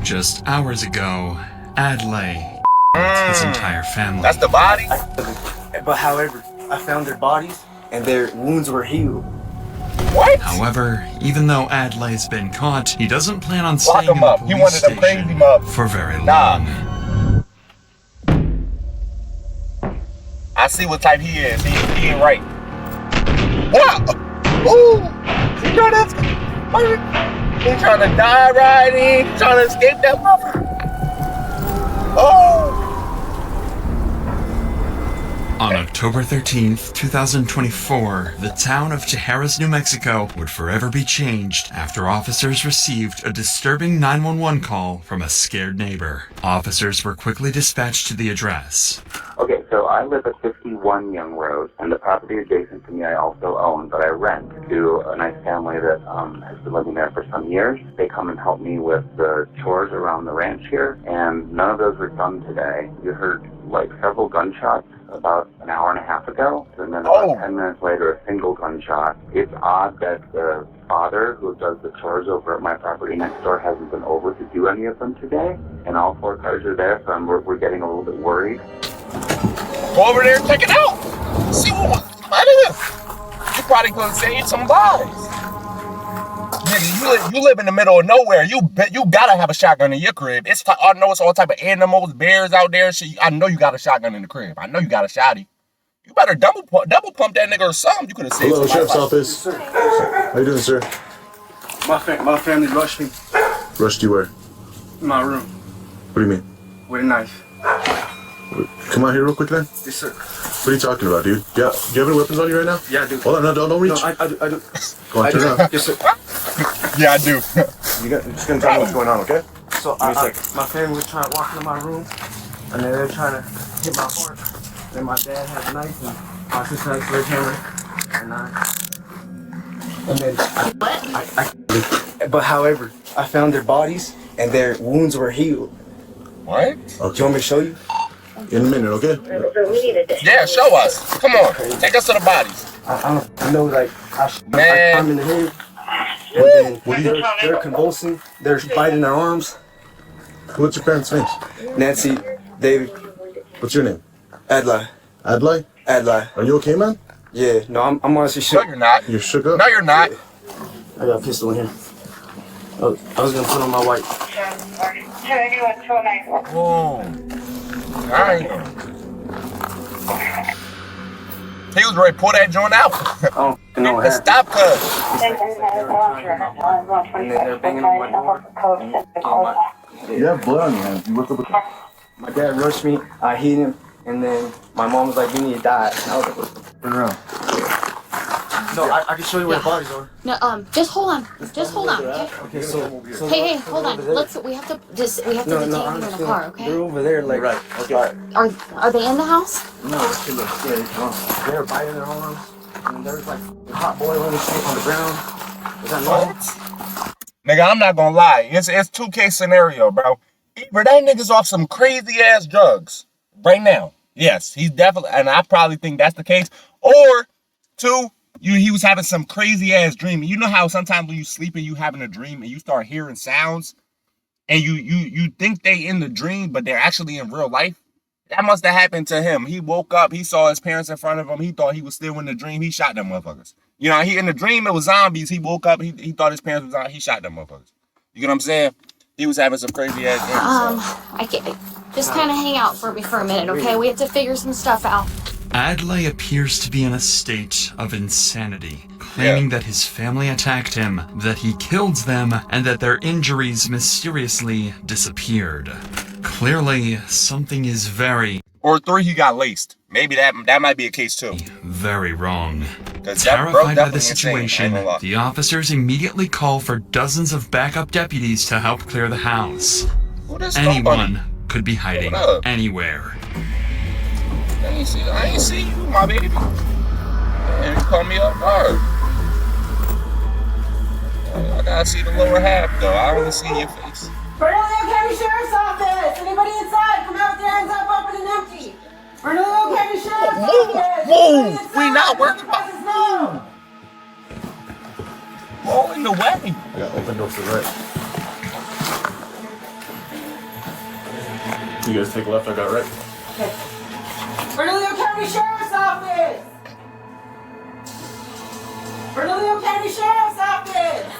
Just hours ago, Adlai killed his entire family. That's the body? But however, I found their bodies and their wounds were healed. What? However, even though Adlai's been caught, he doesn't plan on staying in him the up. He police wanted to praise station him up. for very Nah. long. I see what type he is. He ain't right. What? Ooh! You know that's... He trying to die riding. He trying to escape that motherfucker. Oh! On October 13th, 2024, the town of Tijeras, New Mexico would forever be changed after officers received a disturbing 911 call from a scared neighbor. Officers were quickly dispatched to the address. Okay, so I live at 51 Young Road, and the property adjacent to me I also own, but I rent to a nice family that has been living there for some years. They come and help me with the chores around the ranch here, and none of those were done today. You heard like several gunshots about an hour and a half ago, and then about 10 minutes later a single gunshot. It's odd that the father who does the chores over at my property next door hasn't been over to do any of them today, and all 4 cars are there, so we're getting a little bit worried. Go over there and check it out. See what it is. You probably gonna save some lives. Nigga, you live in the middle of nowhere. You gotta have a shotgun in your crib. I know it's all type of animals, bears out there and shit. I know you got a shotgun in the crib. I know you got a shotty. You better double pump that nigga or something. You could have saved. Hello, Sheriff's Office. How you doing, sir? My family rushed me. Rushed you where? In my room. What do you mean? With a knife. Come out here real quick then. Yes, sir. What are you talking about, dude? Yeah, do you have any weapons on you right now? Yeah, I do. Hold on, no, don't reach. No, I do. Go on, turn around. Yes, sir. Yeah, I do. You're just gonna tell me what's going on, okay? So my family was trying to walk into my room, and they were trying to hit my heart. And my dad had a knife, and my sister had a sledgehammer, and then but however, I found their bodies and their wounds were healed. What? Okay. Do you want me to show you? In a minute, okay? Yeah, show us. Come on, take us to the bodies. I know, like I Man. I'm in the head, and then they're convulsing. They're biting their arms. What's your parents' names? Nancy, David, What's your name? Adlai. Adlai? Adlai. Are you okay, man? Yeah, no, I'm honestly No, shook. you're not. You're shook up? No, you're not. I got a pistol in here. Oh, I was gonna put on my white. Oh. Alright. He was ready to pull that joint out. I don't know what And happened. stop, cuz. And then they're banging on my door. You have blood on your hands. What's up with that? My dad rushed me, I hit him, and then my mom was like, "You need to die." And I was like, Turn around. "No, I can show you where the bodies are." No, just hold on. Just hold on. Okay? Okay, so Hey, hold on. We have to detain you in the car, okay? They're over there, like Right, okay. Are they in the house? No, okay, look, yeah, they're biting their arms, and there's like hot boiling shit on the ground. Is that normal? Nigga, I'm not gonna lie. It's 2K scenario, bro. Either that nigga's off some crazy ass drugs right now. Yes, he's definitely, and I probably think that's the case. Or 2, he was having some crazy ass dream. You know how sometimes when you sleeping, you having a dream and you start hearing sounds, and you think they in the dream, but they're actually in real life. That must have happened to him. He woke up, he saw his parents in front of him. He thought he was still in the dream. He shot them motherfuckers. You know, he in the dream it was zombies. He woke up, he thought his parents was zombies. He shot them motherfuckers. You get what I'm saying? He was having some crazy ass dreams. I can't. Just kind of hang out for me for a minute, okay? We have to figure some stuff out. Adlai appears to be in a state of insanity, claiming that his family attacked him, that he killed them, and that their injuries mysteriously disappeared. Clearly, something is very, Or 3, he got laced. Maybe that might be a case too. very wrong. Because that bro Terrified by definitely the insane, situation, I ain't gonna lie. the officers immediately call for dozens of backup deputies to help clear the house. Who this Anyone could be hiding What up? anywhere. I ain't see you, my baby. Man, you caught me off guard. I gotta see the lower half though. I only see your face. Bernalillo County Sheriff's Office! Anybody inside? Come out with your hands up, open and empty! Bernalillo County Sheriff's Office! Move! We not working about move! Go in the way. I got open door to the right. You guys take a left, I got right. Okay. Bernalillo County Sheriff's Office! Bernalillo County Sheriff's Office!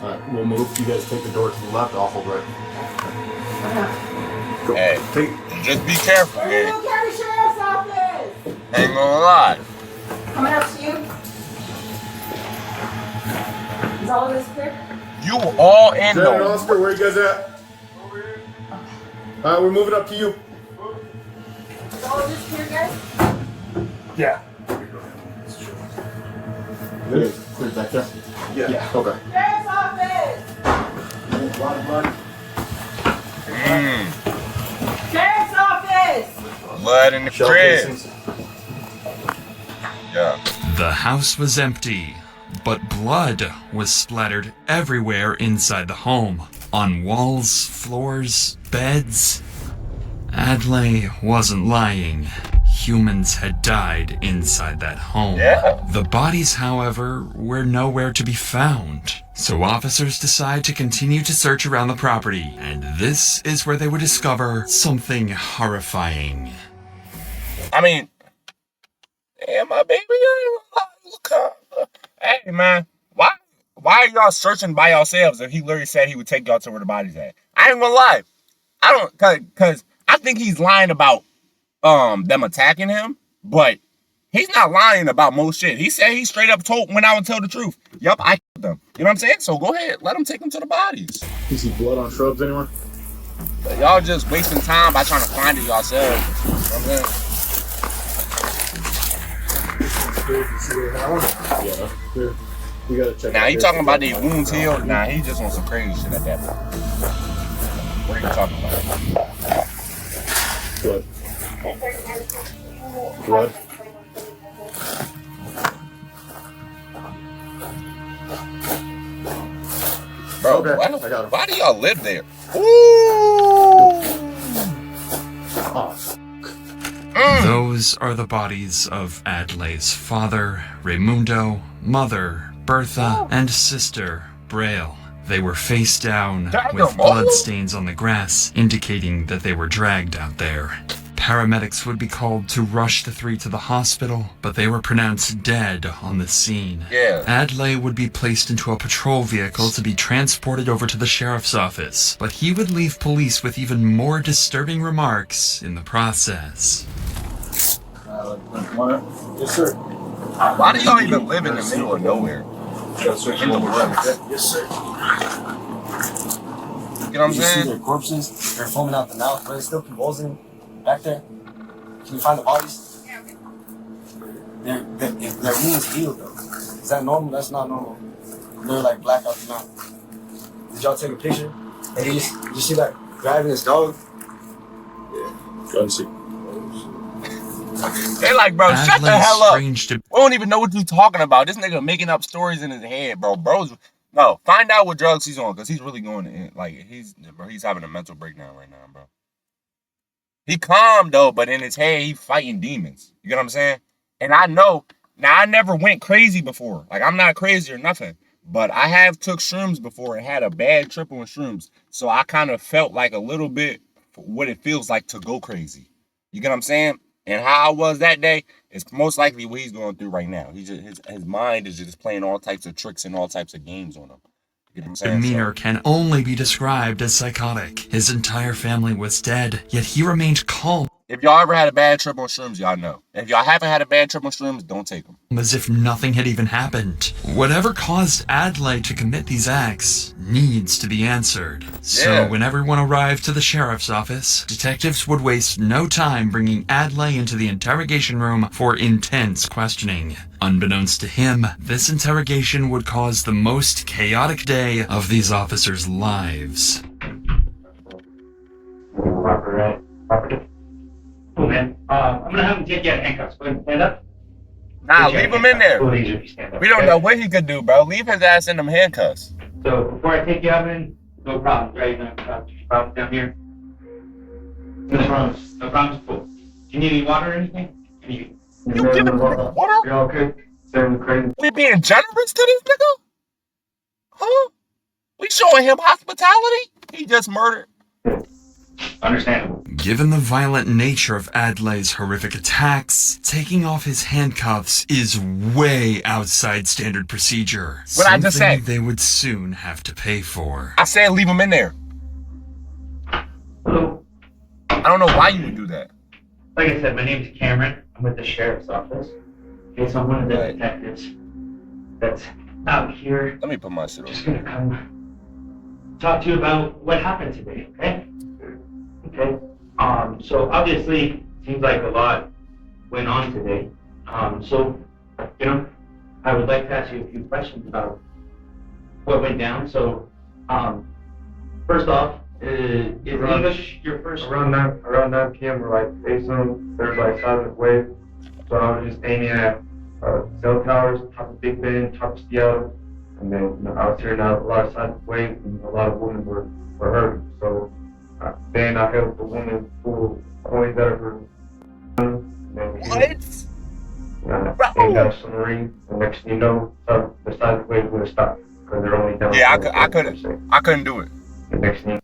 Alright, we'll move. You guys take the door to the left, I'll hold right. Go. Hey, just be careful, man. Bernalillo County Sheriff's Office! Ain't gonna lie. Coming up to you. Is all of this clear? You all in Jen and though. Oscar, where you guys at? Over here. Alright, we're moving up to you. Is all of this clear, guys? Yeah. Good. Clear back there? Yeah. Okay. Sheriff's Office! Blood. Sheriff's Office! Blood in the Shell crib. casings. Yeah. The house was empty, but blood was splattered everywhere inside the home. On walls, floors, beds. Adlai wasn't lying. Humans had died inside that home. Yeah. The bodies, however, were nowhere to be found. So officers decide to continue to search around the property, and this is where they would discover something horrifying. I mean, damn, my baby, hey man, why are y'all searching by yourselves if he literally said he would take y'all to where the body's at? I ain't gonna lie, I don't, cause I think he's lying about them attacking him, but he's not lying about most shit. He said he straight up went out and tell the truth. Yup, I killed them. You know what I'm saying? So go ahead, let him take them to the bodies. You see blood on shrubs anywhere? But y'all just wasting time by trying to find it yourselves. You know what I'm saying? Yeah, clear. We gotta check. Now, he talking about these wounds healed? Nah, he just on some crazy shit at that point. What are you talking about? Blood. Blood. Bro, Okay, why, I got him. why do y'all live there? Ooh! Oh. Those are the bodies of Adlai's father, Raimundo, mother, Bertha, and sister, Braille. They were face down, with bloodstains on the grass, indicating that they were dragged out there. Paramedics would be called to rush the three to the hospital, but they were pronounced dead on the scene. Yeah. Adlai would be placed into a patrol vehicle to be transported over to the sheriff's office, but he would leave police with even more disturbing remarks in the process. Yes, sir. Why do y'all even live in the middle of nowhere? Yes, sir. In the woods. Yes, sir. You know what I'm You see saying? their corpses? They're foaming out the mouth, but they're still convulsing back there. Can you find the bodies? Their wounds healed though. Is that normal? That's not normal. They're like black out the mouth. Did y'all take a picture? And you see that grabbing his dog? Yeah. Go and see. They like, bro, shut the Adlai's hell up. strange We don't even know what you talking about. This nigga making up stories in his head, bro. No, find out what drugs he's on, because he's really going in. Like, he's having a mental breakdown right now, bro. He calm, though, but in his head, he fighting demons. You get what I'm saying? And I know, now, I never went crazy before. Like, I'm not crazy or nothing. But I have took shrooms before and had a bad trip on shrooms. So I kind of felt like a little bit what it feels like to go crazy. You get what I'm saying? And how I was that day is most likely what he's going through right now. He just his mind is just playing all types of tricks and all types of games on him. You know what I'm saying? demeanor can only be described as psychotic. His entire family was dead, yet he remained calm, If y'all ever had a bad trip on shrooms, y'all know. If y'all haven't had a bad trip on shrooms, don't take them. as if nothing had even happened. Whatever caused Adlai to commit these acts needs to be answered. So Yeah. when everyone arrived to the sheriff's office, detectives would waste no time bringing Adlai into the interrogation room for intense questioning. Unbeknownst to him, this interrogation would cause the most chaotic day of these officers' lives. Cool, man. I'm gonna have him take you out of handcuffs. Go ahead and stand up. Nah, leave him in there. Cool, easy if you stand up, We don't okay? know what he could do, bro. Leave his ass in them handcuffs. So before I take you out, man, no problems, right? No problems down here. No problems. No problems. Cool. Do you need any water or anything? You giving him water? You're all good. Serving crazy. We being generous to this nigga? Huh? We showing him hospitality? He just murdered. Understandable. Given the violent nature of Adlay's horrific attacks, taking off his handcuffs is way outside standard procedure. What I just something said. they would soon have to pay for. I said leave him in there. Hello. I don't know why you would do that. Like I said, my name's Cameron. I'm with the sheriff's office. Okay, so I'm one of the detectives that's out here. Let me put my shit on. Just gonna come talk to you about what happened today, okay? Okay. So obviously, seems like a lot went on today. So, you know, I would like to ask you a few questions about what went down. So, first off, is English your first? Around 9 p.m. we're like facing, there's like silent wave. So I was just aiming at cell towers, top of Big Bend, top of Seattle. And then I was hearing out a lot of silent waves and a lot of women were hurt. So then I helped the woman pull coins out of her. And then What? aimed at a submarine. And next thing you know, the silent wave would have stopped because they're only down. Yeah, I couldn't do it. The next thing.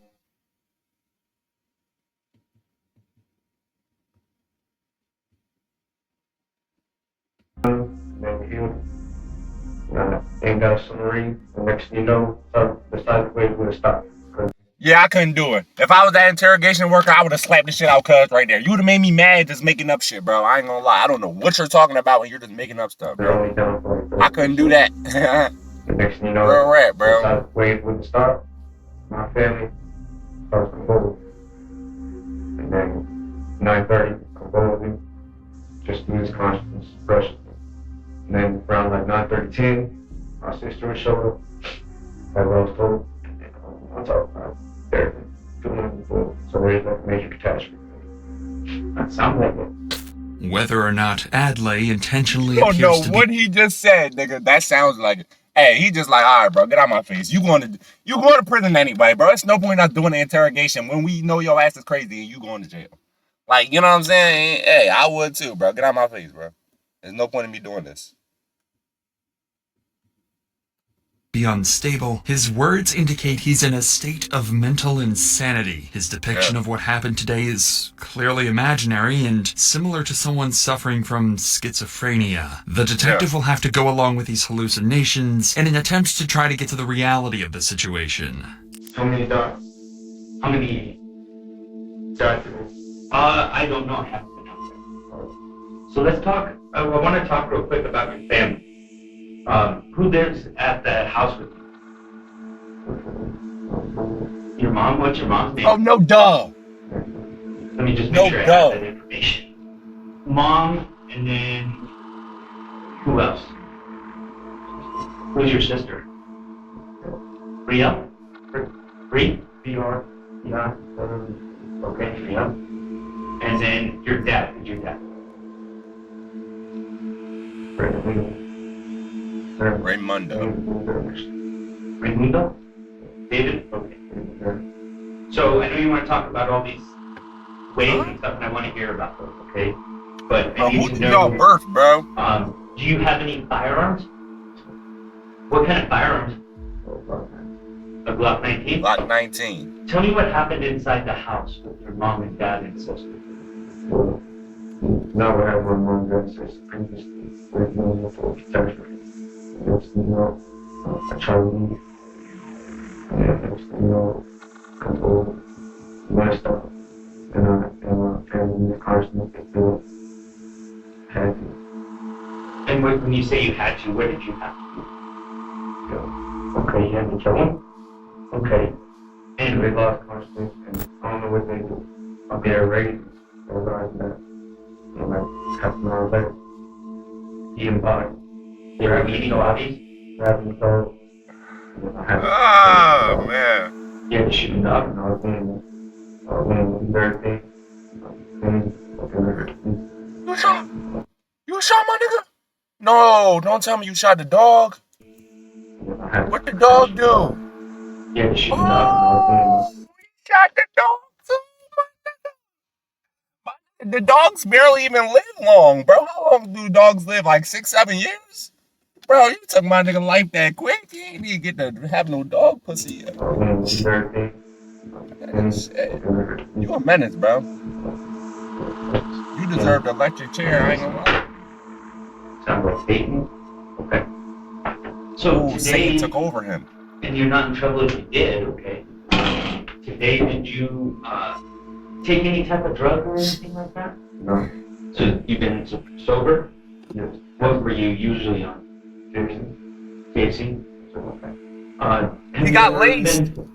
Aimed at a submarine, and next thing you know, the silent wave would have stopped. Yeah, I couldn't do it. If I was that interrogation worker, I would have slapped the shit out cuz right there. You would have made me mad just making up shit, bro. I ain't gonna lie. I don't know what you're talking about when you're just making up stuff, bro. I couldn't do that. The next thing you know, Where we're at, bro. the silent wave wouldn't stop. My family starts convulsing. And then 9:30, convulsing, just lose consciousness, rushing. And then around like 9:30, 10, my sister would show up. As I was told, on top of there, so there's like a major catastrophe. That sounds like it. Whether or not Adlay intentionally You don't know appears to what be he just said, nigga. That sounds like it. Hey, he just like, all right, bro, get out my face. You going to prison anyway, bro. It's no point us doing the interrogation when we know your ass is crazy and you going to jail. Like, you know what I'm saying? Hey, I would too, bro. Get out my face, bro. There's no point in me doing this. unstable, his words indicate he's in a state of mental insanity. His depiction of what happened today is clearly imaginary and similar to someone suffering from schizophrenia. The detective will have to go along with these hallucinations in an attempt to try to get to the reality of the situation. How many dots? How many dots? I don't know. I haven't been out there. So let's talk. I want to talk real quick about your family. Who lives at the house with you? Your mom? What's your mom's name? Oh, no, duh. Let me just make sure I have that information. Mom, and then who else? Who's your sister? Ria? Bree? B-R? Yeah. Okay, Ria. And then your dad. Who's your dad? Raymundo. Raymundo? David? Okay. So I know you want to talk about all these ways and stuff, and I want to hear about those, okay? But I need to know, y'all birth, bro? Do you have any firearms? What kind of firearms? A Glock 19? Glock 19. Tell me what happened inside the house with your mom and dad and sister. Now we have one more gun since previously working for protection. Next thing you know, I try to leave. And next thing you know, control messed up. And my family constantly feel happy. And when you say you had to, what did you have to do? Okay, you had to kill him. Okay. And they lost consciousness, and I don't know what they do. I'll be ready to realize that. And like, half an hour later, eating body. They were eating bodies? Grabbing the dog. Oh, man. You had to shoot him up. And I was doing everything. You shot my nigga? No, don't tell me you shot the dog. What the dog do? You had to shoot him up. You shot the dog too, my nigga. The dogs barely even live long, bro. How long do dogs live? Like 6-7 years? Bro, you took my nigga life that quick. You ain't even get to have no dog pussy yet. You a menace, bro. You deserve the electric chair. I ain't gonna lie. Sounds like Satan. Okay. So Ooh, today, Satan took over him. and you're not in trouble if you did, okay? Today, did you take any type of drug or anything like that? No. So you've been sober? Yes. What were you usually on? KFC? Okay. Have He you got ever laced. been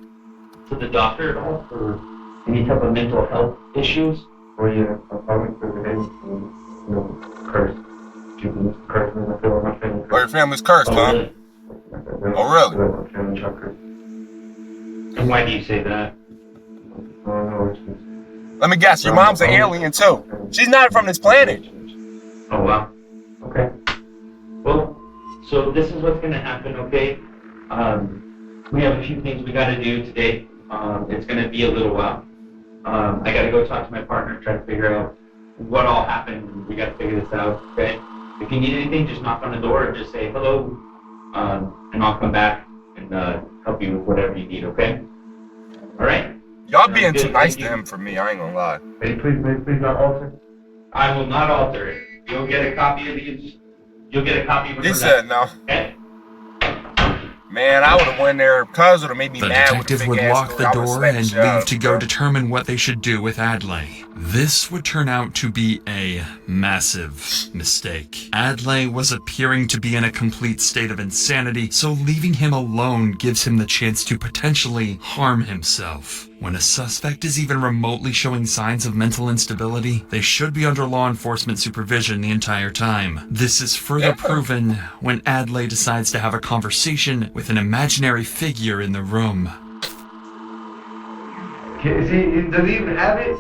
to the doctor at all for any type of mental health issues? Well, yeah, I went through the day, cursed. She was cursing and I feel like my family Or your family's cursed, huh? Really? Oh, really? My family got cursed. And why do you say that? I don't know, it's just... Let me guess, your mom's an alien too. She's not from this planet. Oh, wow. Okay. Well, so this is what's going to happen, okay? We have a few things we got to do today. It's going to be a little while. I got to go talk to my partner, try to figure out what all happened. We got to figure this out, okay? If you need anything, just knock on the door and just say hello, and I'll come back and help you with whatever you need, okay? All right? Y'all being too nice to him for me, I ain't gonna lie. Hey, please not alter. I will not alter it. You'll get a copy of these. You'll get a copy of it. He said no. Okay? Man, I would have went there because it would have made me The mad. detective would lock the door and leave to go determine what they should do with Adlai. This would turn out to be a massive mistake. Adlai was appearing to be in a complete state of insanity, so leaving him alone gives him the chance to potentially harm himself. When a suspect is even remotely showing signs of mental instability, they should be under law enforcement supervision the entire time. This is further proven when Adlai decides to have a conversation with an imaginary figure in the room. Does he even have it?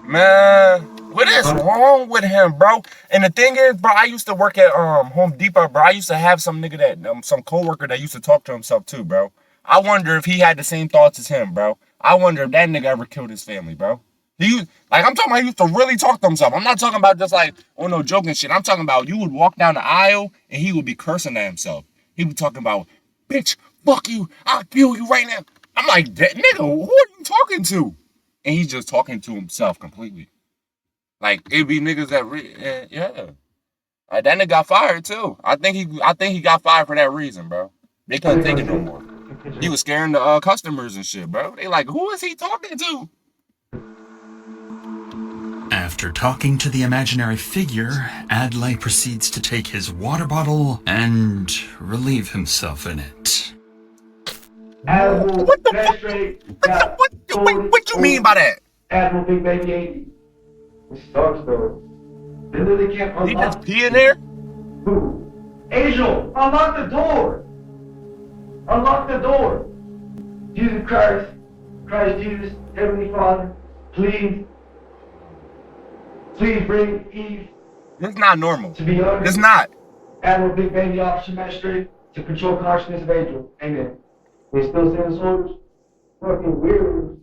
Man, what is wrong with him, bro? And the thing is, bro, I used to work at Home Depot, bro. I used to have some nigga that, some coworker that used to talk to himself too, bro. I wonder if he had the same thoughts as him, bro. I wonder if that nigga ever killed his family, bro. I'm talking about he used to really talk to himself. I'm not talking about just like, oh no, joking shit. I'm talking about you would walk down the aisle and he would be cursing at himself. He would be talking about, bitch, fuck you, I'll kill you right now. I'm like, nigga, who are you talking to? And he's just talking to himself completely. Like, it'd be niggas that, yeah. That nigga got fired too. I think he got fired for that reason, bro. They couldn't take it no more. He was scaring the customers and shit, bro. They like, who is he talking to? After talking to the imaginary figure, Adlai proceeds to take his water bottle and relieve himself in it. What the fuck? What you mean by that? Admiral Big Baby 80. It sucks though. They literally can't unlock. He just pee in there? Who? Angel, unlock the door! Unlock the door! Jesus Christ, Jesus, Heavenly Father, please bring Eve. It's not normal. To be honest. It's not. Admiral Big Baby Officer Magistrate to control consciousness of Angel. Amen. They still send soldiers? Fucking weird.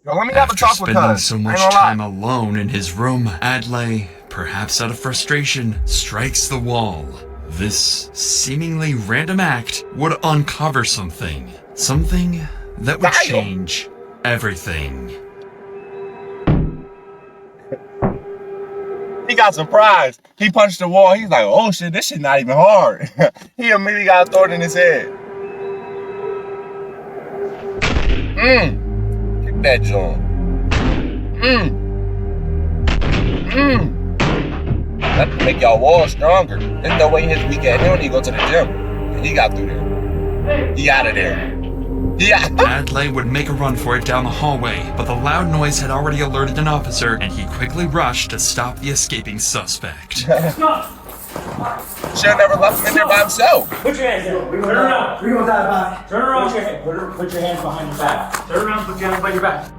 Yo, let me have a talk with her. After spending so much time alone in his room, Adlai, perhaps out of frustration, strikes the wall. This seemingly random act would uncover something that would change everything. He got surprised. He punched the wall. He's like, oh shit, this shit not even hard. He immediately got a thought in his head. Kick that joint. That make y'all walls stronger. There's no way his weak ass. He don't need to go to the gym. And he got through there. He out of there. Adlai would make a run for it down the hallway, but the loud noise had already alerted an officer, and he quickly rushed to stop the escaping suspect. Should've never left him in there by himself. Put your hands down. Turn around. Turn around. Put your hands behind your back. Turn around. Put your hands behind your back.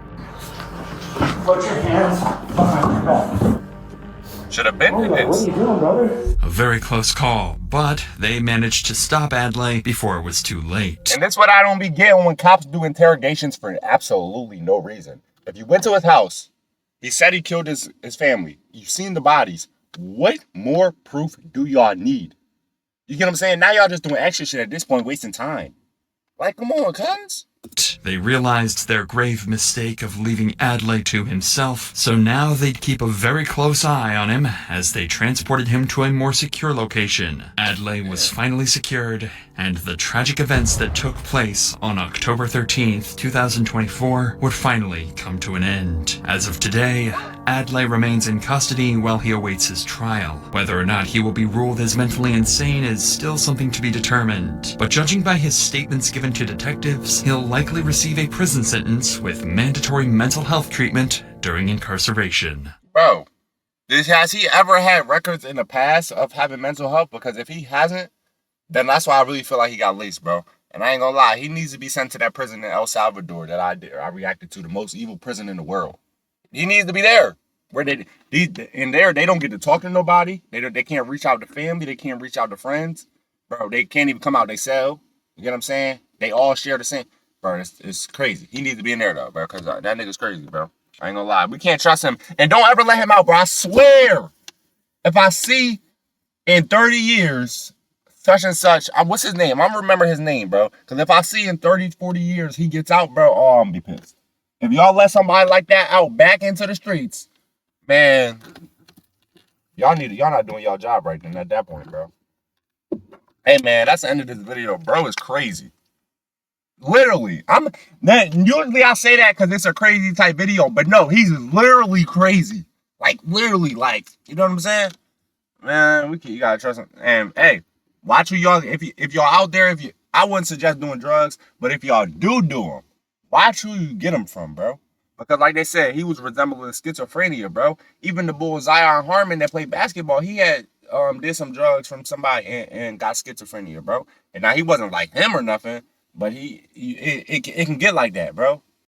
Put your hands behind your back. Should have been this. What are you doing, brother? A very close call, but they managed to stop Adlai before it was too late. And that's what I don't be getting when cops do interrogations for absolutely no reason. If you went to his house, he said he killed his family. You've seen the bodies. What more proof do y'all need? You get what I'm saying? Now y'all just doing extra shit at this point, wasting time. Like, come on, cuz. They realized their grave mistake of leaving Adlai to himself, so now they'd keep a very close eye on him as they transported him to a more secure location. Adlai was finally secured, and the tragic events that took place on October 13th, 2024 would finally come to an end. As of today, Adlai remains in custody while he awaits his trial. Whether or not he will be ruled as mentally insane is still something to be determined, but judging by his statements given to detectives, he'll likely receive a prison sentence with mandatory mental health treatment during incarceration. Bro, has he ever had records in the past of having mental health? Because if he hasn't, then that's why I really feel like he got laced, bro. And I ain't gonna lie, he needs to be sent to that prison in El Salvador that I reacted to, the most evil prison in the world. He needs to be there. Where they don't get to talk to nobody. They can't reach out to family. They can't reach out to friends. Bro, they can't even come out they cell. You get what I'm saying? They all share the same. Bro, it's crazy. He needs to be in there though, bro, because that nigga's crazy, bro. I ain't gonna lie. We can't trust him. And don't ever let him out, bro. I swear. If I see in 30 years, such and such, what's his name? I'm gonna remember his name, bro. Because if I see in 30, 40 years he gets out, bro, oh, I'm gonna be pissed. If y'all let somebody like that out back into the streets, man, y'all not doing y'all job right then at that point, bro. Hey, man, that's the end of this video. Bro is crazy. Literally. Usually I say that because it's a crazy type video, but no, he's literally crazy. Like, literally, like, you know what I'm saying? Man, you gotta trust him. And, hey, watch who y'all, if y'all out there, I wouldn't suggest doing drugs, but if y'all do them, watch who you get them from, bro. Because like they said, he was resembling schizophrenia, bro. Even the bull Zion Harmon that played basketball, he had did some drugs from somebody and got schizophrenia, bro. And now he wasn't like him or nothing, but it can get like that, bro.